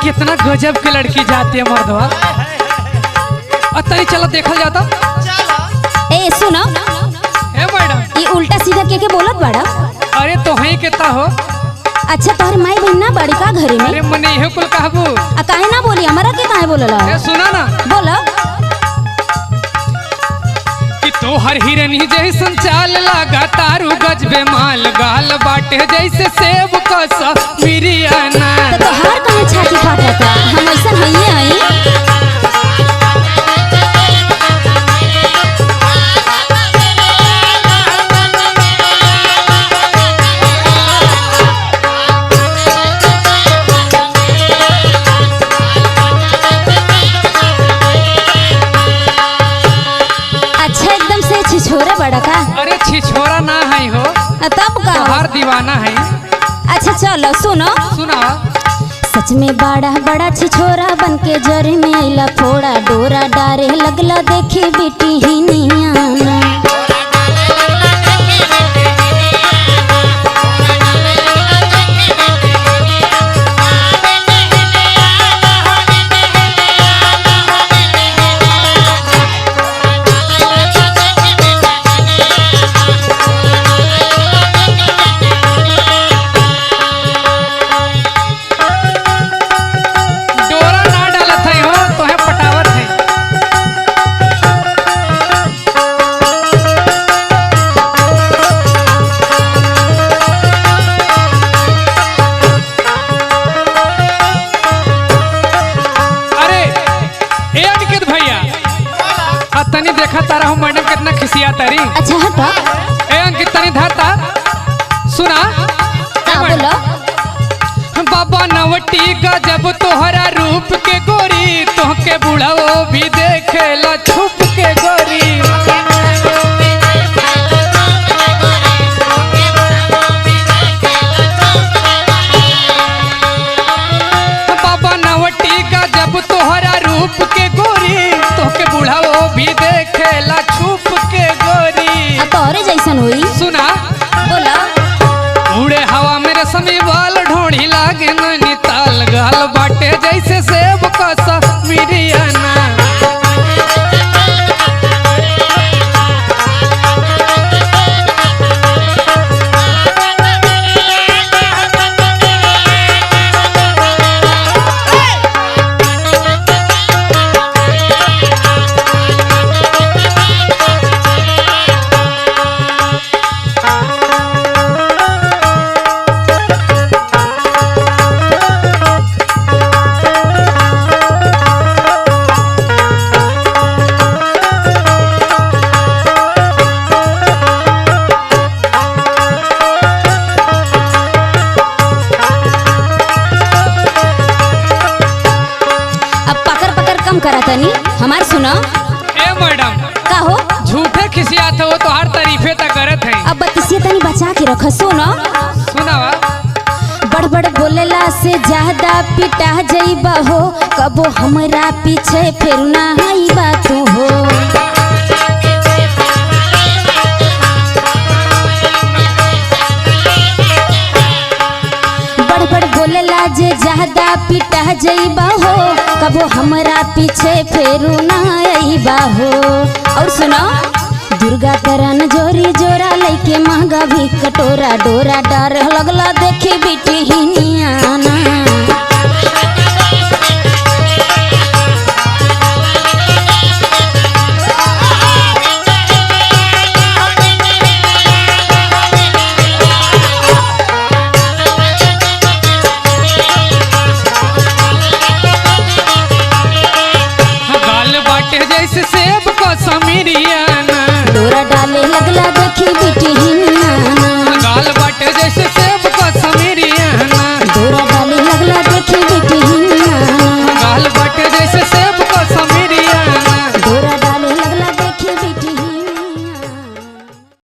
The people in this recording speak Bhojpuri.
कितना गजब की लड़की जाती है मर्दवा। अतरी चलो देखा जाता। ए सुनो ए मैडम, ये उल्टा सीधा के बोलत बाड़ा। अरे तो है कितना हो। अच्छा तोहर माई बहन ना बाड़ी का घरे में? अरे मने यही कुल कहबू। काहे ना बोली हमारा के काहे बोलला? ए सुना ना, बोला कि तोहर हिरनी जैसन चाल लगा तारू गजबे माल गाल बाटे जैसे सेब कसा मिरियाना। तो तोहार काहे छाती फाटता? हम ऐसा हइए हई। छिछोरा बड़ा का? अरे छिछोरा ना है हो, तब का तोहार दीवाना है। अच्छा चलो सुनो सुना। सच में बड़ा बड़ा छिछोरा बन के जरे में आइला फोड़ा डोरा डारे लगला देखी बेटी ही नियाना। तनी देखा तारा हूँ मैडम कितना खिसिया तारी। अच्छा हटा। ए अंकित तनी धरता सुना। बोलो। बाबा नवटी का जब तोहरा रूप के गोरी तोहके बुढ़ा वो भी देखेला छुप के गोरी। बाबा नवटी का जब तोहरा रूप के गोरी तोहके बुढ़ा वो भी देखेला छुप के गोरी। तोरे जैसन हुई। सुना। बोला। उड़े हवा में रसमी बाल ढोड़ी लागे नैनीताल गाल बाटे जैसे सेब कसा मिरियाना। करा तनी हमार सुनो। ए मैडम का हो झूठे खिसियात हो तो हर तारीफे तक करत है। अब बतिसिया तनी बचा के रख। सुनो सुनावा। बड़बड़ बोलेला से ज्यादा पिटा जइबा हो कबो हमरा पीछे फिर ना आईबा तू हो। बड़बड़ बोलेला जे ज्यादा पिटा जइबा हो कबो हमरा पीछे फेरू ना आईबा हो। और सुनो दुर्गा करन जोरी जोरा लइके महंगा भी कटोरा डोरा डर लगला देखे बेटी ही नियाना। गाल बाटे जैसे सेब को समिरियाना डोरा डाले लगला देखी बेटी